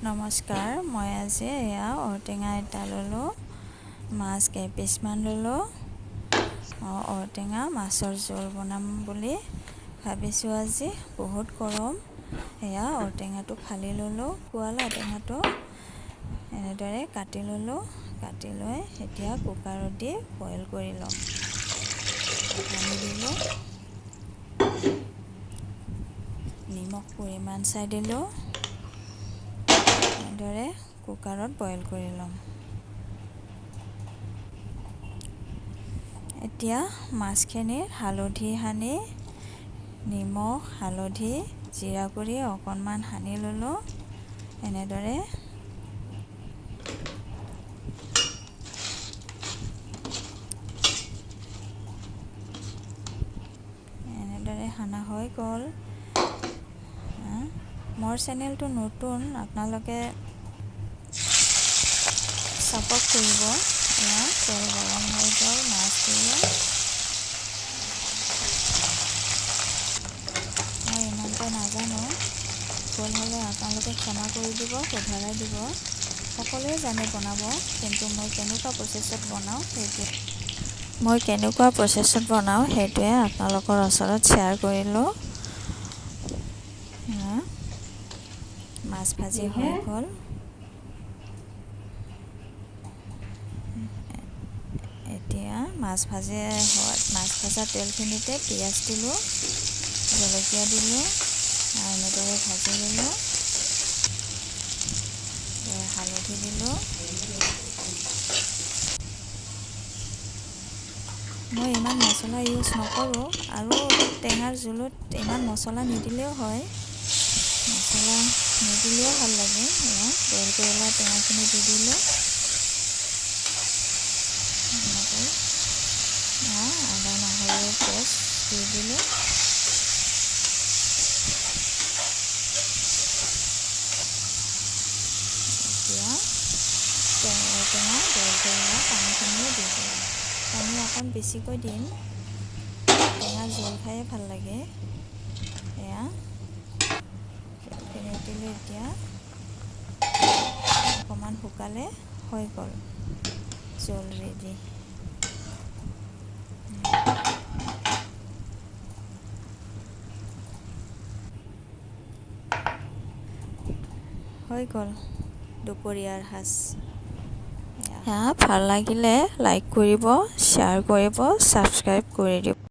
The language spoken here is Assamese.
নমস্কাৰ, মই আজি এয়া ঔটেঙা এটা ল'লোঁ, মাছ কেইপিচমান ল'লোঁ। ঔটেঙা মাছৰ জোল বনাম বুলি ভাবিছোঁ আজি। বহুত গৰম। এয়া ঔটেঙাটো ফালি ল'লোঁ, কোৱাল ঔটেঙাটো এনেদৰে কাটি ল'লোঁ। কাটি লৈ এতিয়া কুকাৰত দি বইল কৰি ল'ম। পানী দিলোঁ, নিমখ পৰিমাণ চাই দিলোঁ। এনেদৰে কুকাৰত বইল কৰি ল'ম। এতিয়া মাছখিনিত হালধি সানি, নিমখ, হালধি, জিৰা গুড়ি অকণমান সানি ল'লোঁ। এনেদৰে সানা হৈ গ'ল। মোৰ চেনেলটো নতুন, আপোনালোকে ছাপোৰ্ট কৰিব। এয়া তেল গৰম হৈ গ'ল, মাছ দিলোঁ। মই ইমানকৈ নাজানো, ভুল হ'লে আপোনালোকে ক্ষমা কৰি দিব, শুধৰাই দিব। সকলোৱে জানে বনাব, কিন্তু মই কেনেকুৱা প্ৰচেছত বনাওঁ সেইটোৱে আপোনালোকৰ ওচৰত শ্বেয়াৰ কৰিলোঁ। মাছ ভাজি হৈ গ'ল। এতিয়া মাছ ভজা তেলখিনিতে পিঁয়াজ দিলোঁ, জলকীয়া দিলোঁ, এনেদৰে ভাজি ল'লোঁ। হালধি দিলোঁ। মই ইমান মছলা ইউজ নকৰোঁ, আৰু টেঙাৰ জোলত ইমান মছলা নিদিলেও হয়। মছলা নিদিলেও ভাল লাগে। এয়া বইল কৰি লোৱা টেঙাখিনি দি দিলোঁ। এনেকৈ আদা নহৰুৰ পেষ্ট দি দিলোঁ। এতিয়া টেঙা বইল কৰি লোৱা পানীখিনিও দি দিলোঁ। পানী অকণ বেছিকৈ দিম, টেঙা জোল খায়ে ভাল লাগে। এয়া জোলখিনি দিলোঁ। এতিয়া অকণমান শুকালে হৈ গ'ল জোল ৰেডি। হৈ গ'ল দুপৰীয়াৰ সাজ। ভাল লাগিলে লাইক কৰিব, শ্বেয়াৰ কৰিব, ছাবস্ক্ৰাইব কৰি দিব।